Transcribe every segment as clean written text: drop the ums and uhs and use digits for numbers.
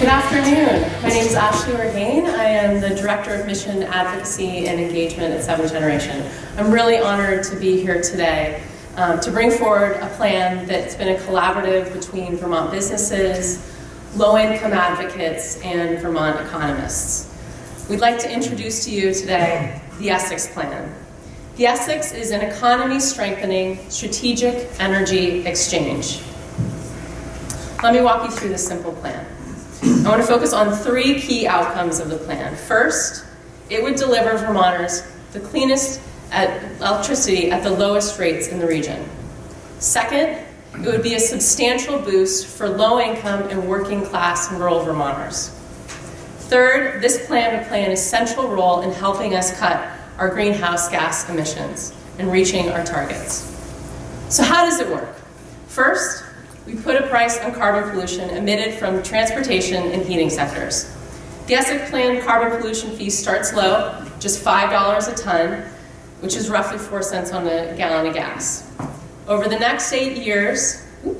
afternoon. My name is Ashley Orgain. I am the Director of Mission Advocacy and Engagement at 7th Generation. I'm really honored to be here today to bring forward a plan that's been a collaborative between Vermont businesses, low-income advocates, and Vermont economists. We'd like to introduce to you today the Essex Plan. The Essex is an economy-strengthening strategic energy exchange. Let me walk you through this simple plan. I want to focus on three key outcomes of the plan. First, it would deliver Vermonters the cleanest electricity at the lowest rates in the region. Second, it would be a substantial boost for low-income and working-class and rural Vermonters. Third, this plan would play an essential role in helping us cut our greenhouse gas emissions and reaching our targets. So how does it work? First, we put a price on carbon pollution emitted from transportation and heating sectors. The Essex Plan carbon pollution fee starts low, just $5 a ton, which is roughly 4 cents on a gallon of gas. Over the next 8 years, we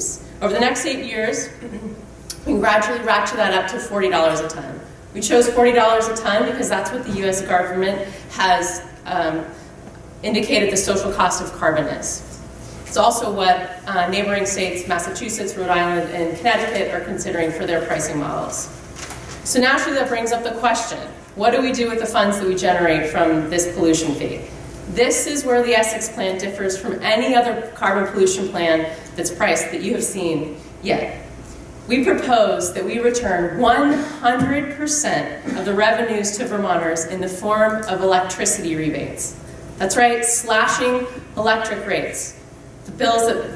gradually ratchet that up to $40 a ton. We chose $40 a ton because that's what the US government has indicated the social cost of carbon is. It's also what neighboring states, Massachusetts, Rhode Island, and Connecticut are considering for their pricing models. So naturally that brings up the question, what do we do with the funds that we generate from this pollution fee? This is where the Essex Plan differs from any other carbon pollution plan that's priced that you have seen yet. We propose that we return 100% of the revenues to Vermonters in the form of electricity rebates. That's right, slashing electric rates. The bills that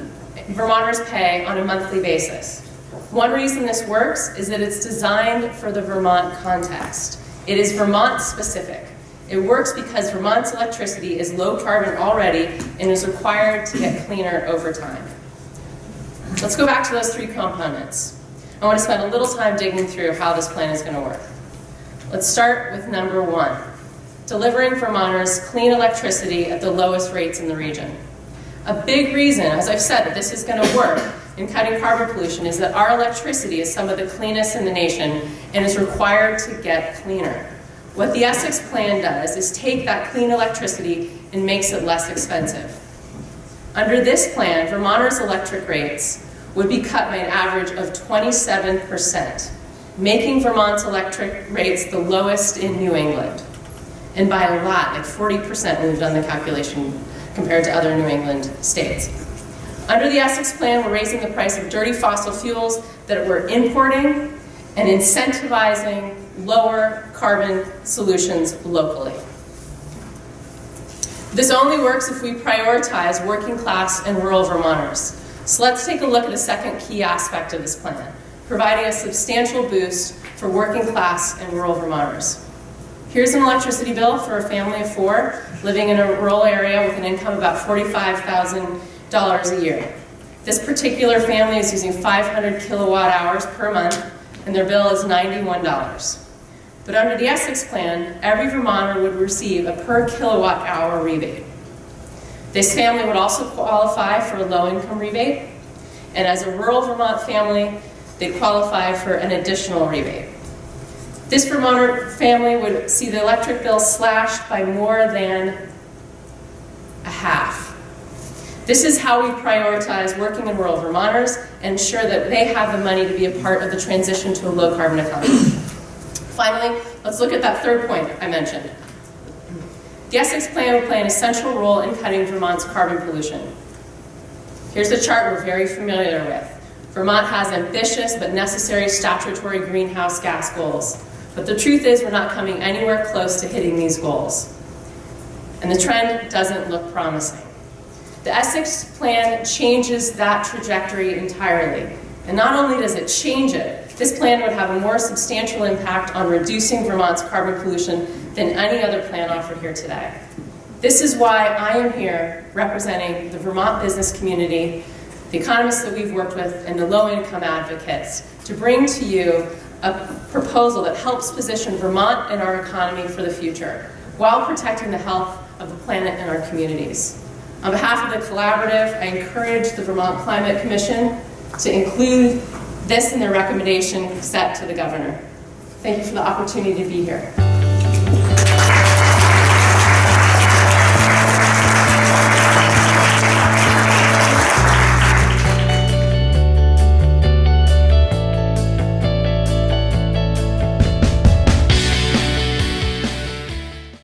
Vermonters pay on a monthly basis. One reason this works is that it's designed for the Vermont context. It is Vermont specific. It works because Vermont's electricity is low carbon already and is required to get cleaner over time. Let's go back to those three components. I want to spend a little time digging through how this plan is going to work. Let's start with number one, delivering Vermonters clean electricity at the lowest rates in the region. A big reason, as I've said, that this is going to work in cutting carbon pollution is that our electricity is some of the cleanest in the nation and is required to get cleaner. What the Essex Plan does is take that clean electricity and makes it less expensive. Under this plan, Vermonters' electric rates would be cut by an average of 27%, making Vermont's electric rates the lowest in New England. And by a lot, like 40% when we've done the calculation compared to other New England states. Under the Essex Plan, we're raising the price of dirty fossil fuels that we're importing and incentivizing lower carbon solutions locally. This only works if we prioritize working class and rural Vermonters. So let's take a look at a second key aspect of this plan, providing a substantial boost for working class and rural Vermonters. Here's an electricity bill for a family of 4 living in a rural area with an income of about $45,000 a year. This particular family is using 500 kilowatt hours per month, and their bill is $91. But under the Essex Plan, every Vermonter would receive a per kilowatt hour rebate. This family would also qualify for a low-income rebate, and as a rural Vermont family, they'd qualify for an additional rebate. This Vermonter family would see the electric bill slashed by more than a half. This is how we prioritize working and rural Vermonters and ensure that they have the money to be a part of the transition to a low-carbon economy. Finally, let's look at that third point I mentioned. The Essex Plan will play an essential role in cutting Vermont's carbon pollution. Here's a chart we're very familiar with. Vermont has ambitious but necessary statutory greenhouse gas goals. But the truth is we're not coming anywhere close to hitting these goals. And the trend doesn't look promising. The Essex Plan changes that trajectory entirely. And not only does it change it, this plan would have a more substantial impact on reducing Vermont's carbon pollution than any other plan offered here today. This is why I am here representing the Vermont business community, the economists that we've worked with, and the low-income advocates to bring to you a proposal that helps position Vermont and our economy for the future while protecting the health of the planet and our communities. On behalf of the collaborative, I encourage the Vermont Climate Commission to include this and their recommendation set to the governor. Thank you for the opportunity to be here.